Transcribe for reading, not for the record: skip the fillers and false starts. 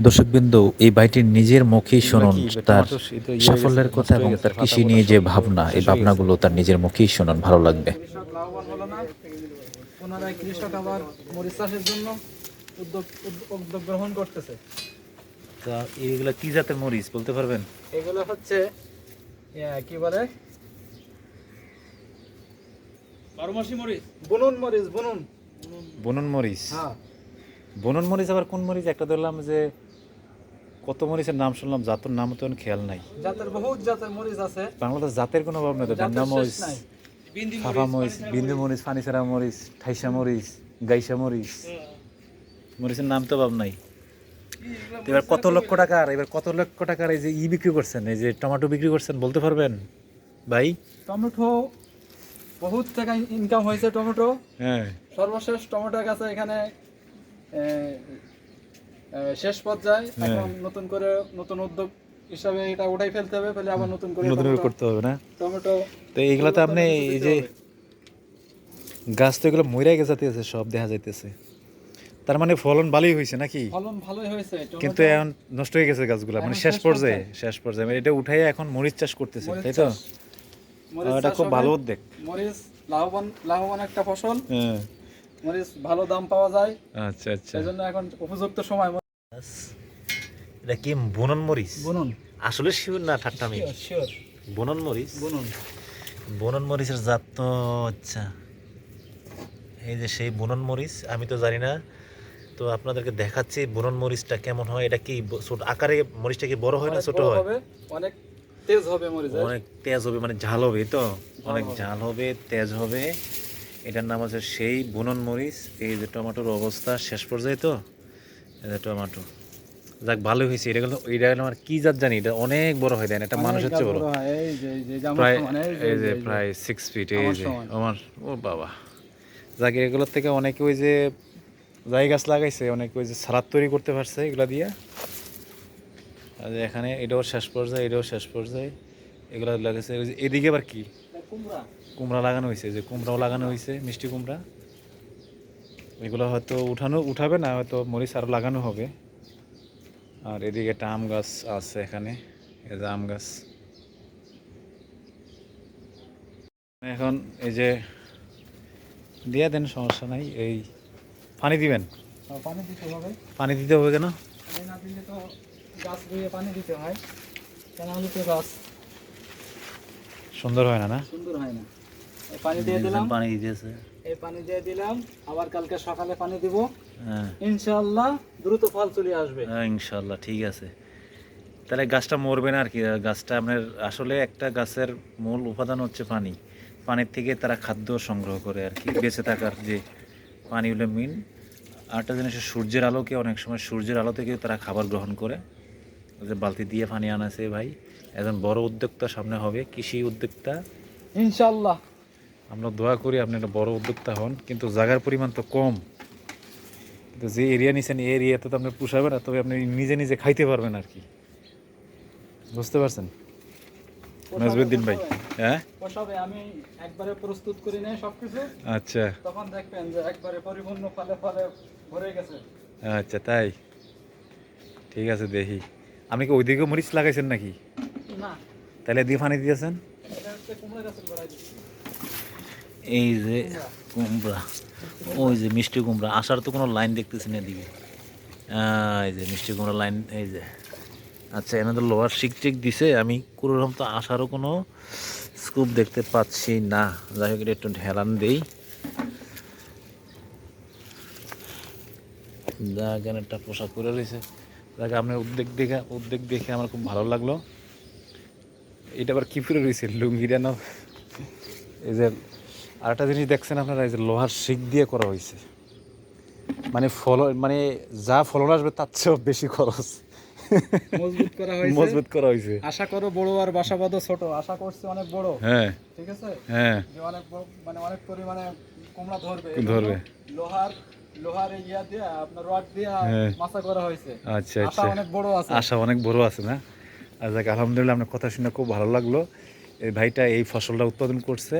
দর্শকবৃন্দ, এই ভাইটির নিজের মুখেই শুনুন তার সাফল্যের কথা এবং তার কৃষি নিয়ে যে ভাবনা, এই ভাবনাগুলো তার নিজের মুখেই শুনুন, ভালো লাগবে। কৃষক লাভবান হলো না, পুনরায় কৃষক আবার মরিচ চাষের জন্য উদ্যোগ গ্রহণ করতেছে। তা এইগুলা কি জাতের মরিচ বলতে পারবেন? এগুলো হচ্ছে কি বলে, বারোমাসি মরিচ, বুনুন মরিচ, বুনুন বনন মরিচ। হ্যাঁ, বনন মরিচ আবার কোন মরিচ? একটা ধরলাম যে কত মরিচের নাম শুনলাম, জাতের নাম তো খেয়াল নাই। জাতের বহুত জাতের মরিচ আছে, বাংলাদেশ জাতের কোনো অভাব নেই তো। ডান্ডা জাতের মরিচ, শেষ নাই। ফাফা মরিচ, বিন্দু মরিচ, ফানিসারা মরিচ, ঠাইসা মরিচ, গাইসা মরিচ, মরিচের নাম তো অভাব নাই। তো এবার কত লক্ষ টাকার এই যে বিক্রি করছেন, এই যে টমেটো বিক্রি করছেন, বলতে পারবেন ভাই? টমেটো বহুত টাকা ইনকাম হয়েছে টমেটো। হ্যাঁ, সর্বশেষ টমেটো গাছে এখানে শেষ পর্যায়ে, এখন নতুন করে নতুন উদ্যোগ হিসাবে এটা উঠাই ফেলতে হবে, ফেলে আবার নতুন করে করতে হবে না? টমেটো। তো এইগুলাতে আপনি এই যে গাছ তো এগুলো মইরা গেছে, সব দেখা যাইতেছে। তার মানে ফলন ভালোই হয়েছে নাকি? ফলন ভালোই হয়েছে, কিন্তু এখন নষ্ট হয়ে গেছে গাছগুলো, মানে এখন শেষ পর্যায়ে মানে এটা উঠাই এখন মরিচ চাষ করতেছে, তাই তো? এটা খুব ভালো উদ্যোগ। মরিচ লাভবান একটা ফসল। হ্যাঁ, মরিচ ভালো দাম পাওয়া যায়, আচ্ছা আচ্ছা। সেজন্য এখন উপযুক্ত সময়। এটা কি বুনন মরিচ? বুনুন, আসলে শিওর না, ঠাট্টামি। শিওর বুনন মরিচ। বুনুন। বুনন মরিচের জাত তো আচ্ছা, এই যে সেই বুনন মরিচ, আমি তো জানি না। তো আপনাদেরকে দেখাচ্ছি বুনন মরিচটা কেমন হয়। এটা কি ছোট আকারে মরিচটা কি বড় হয় না ছোট হয়? অনেক তেজ হবে মরিচ, অনেক তেজ হবে, মানে ঝাল হবে তো, অনেক ঝাল হবে, তেজ হবে। এটার নাম আছে সেই বুনন মরিচ। এই যে টমেটোর অবস্থা শেষ পর্যায়ে, তো এই যে টমেটো, যাক ভালোই হয়েছে। এটা গেলো আমার কি জাত জানি, এটা অনেক বড় হয়, দেন এটা মানুষের চেয়ে বড়, প্রায় 6 ফিট। এই যে আমার, ও বাবা, যাক এগুলোর থেকে অনেকে ওই যে যাই গাছ লাগাইছে, অনেকে ওই যে সালাদ তৈরি করতে পারছে এগুলা দিয়া। আর এখানে এটাও শেষ পর্যায়ে, এটাও শেষ পর্যায়ে, এগুলো লাগাইছে। ওই যে এদিকে আবার কি কুমড়া লাগানো হয়েছে, যে কুমড়াও লাগানো হয়েছে, মিষ্টি কুমড়া। এগুলো হয়তো উঠাবে না, হয়তো মরিচ আরও লাগানো হবে। আর এদিকে একটা আম গাছ আছে, এখানে এই যে আম গাছ। এখন এই যে দিয়ে দেন, সমস্যা নাই। এই পানি দিবেন, পানি দিতে হবে কেন? পানি না দিলে তো গাছ রুইয়ে পানি দিতে হয়, কেন হলে তো গাছ সুন্দর হয় না, না সুন্দর হয় না। পানি দিয়ে দিলাম, পানি দিতেছে, এই পানি দিয়ে দিলাম, আবার কালকে সকালে পানি দিব। হ্যাঁ ইনশাআল্লাহ দ্রুত ফল চলে আসবে। হ্যাঁ, ইনশাল্লাহ, ঠিক আছে। তাহলে গাছটা মরবে না আর কি। গাছটা আপনার আসলে একটা গাছের মূল উপাদান হচ্ছে পানি। পানির থেকে তারা খাদ্য সংগ্রহ করে আর কি, বেঁচে থাকার যে পানি হলো মেন। আরেকটা জিনিস, সূর্যের আলোকে, অনেক সময় সূর্যের আলো থেকেও তারা খাবার গ্রহণ করে। ওই যে বালতি দিয়ে পানি আনাছে ভাই, একজন বড় উদ্যোক্তা সামনে হবে, কৃষি উদ্যোক্তা ইনশাআল্লাহ। আমরা দোয়া করি আপনি একটা বড় উদ্যোক্তা হন। কিন্তু জায়গার পরিমাণ তো কম, কিন্তু যে এরিয়া নিছেন এই এরিয়াতে তো আপনি পুষাবেন না, তবে আপনি নিজে নিজে খাইতে পারবেন আর কি, বুঝতে পারছেন নাজবুদ্দিন ভাই? হ্যাঁ, পোষাবে, আমি একবারে প্রস্তুত করে নেই সবকিছু, আচ্ছা তখন দেখবেন যে একবারে পরিপূর্ণ ফলে ফলে ভরে গেছে। আচ্ছা, তাই ঠিক আছে। দেখি, আপনি কি ওইদিকে মরিচ লাগাইছেন নাকি? না, তাহলে দিয়ে পানি দিয়েছেন? এটা হচ্ছে কুমড়া গাছের গোড়ায় দিচ্ছি। এই যে কুমড়া, ওই যে মিষ্টি কুমড়া, আসার তো কোনো লাইন দেখতেছি না এদিকে। এই যে মিষ্টি কুমড়া লাইন, এই যে। আচ্ছা, এনাদের লোহার শিক টিক দিছে, আমি কোনোরকম তো আসারও কোনো স্কুপ দেখতে পাচ্ছি না। যাই হোক, এটা একটু ঢেলান দেই। দেখেন একটা পোশাক করে রয়েছে। দেখ, আপনার উদ্যোগ দেখে আমার খুব ভালো লাগলো। এটা আবার কী পরে রয়েছে, লুঙ্গিটা না? এই যে আরেকটা জিনিস দেখছেন আপনারা, এই যে লোহার শিক দিয়ে করা হয়েছে, মানে যা ফলন আসবে তার চেয়েও বেশি খরচ, মজবুত করা হয়েছে। আশা করো বড় আর বাসা বাঁধো ছোট, আশা করছে অনেক বড়। হ্যাঁ, ঠিক আছে, হ্যাঁ, যে অনেক মানে অনেক পরিমাণে কুমড়া ধরবে। লোহার লোহার ইয়া দিয়ে, আপনার রড দিয়ে মাচা করা হয়েছে। আচ্ছা আশা আচ্ছা, অনেক বড় আছে, আশা অনেক বড় আছে না? আর যাক, আলহামদুলিল্লাহ, আপনার কথা শুনে খুব ভালো লাগলো। এই ভাইটা এই ফসলটা উৎপাদন করছে।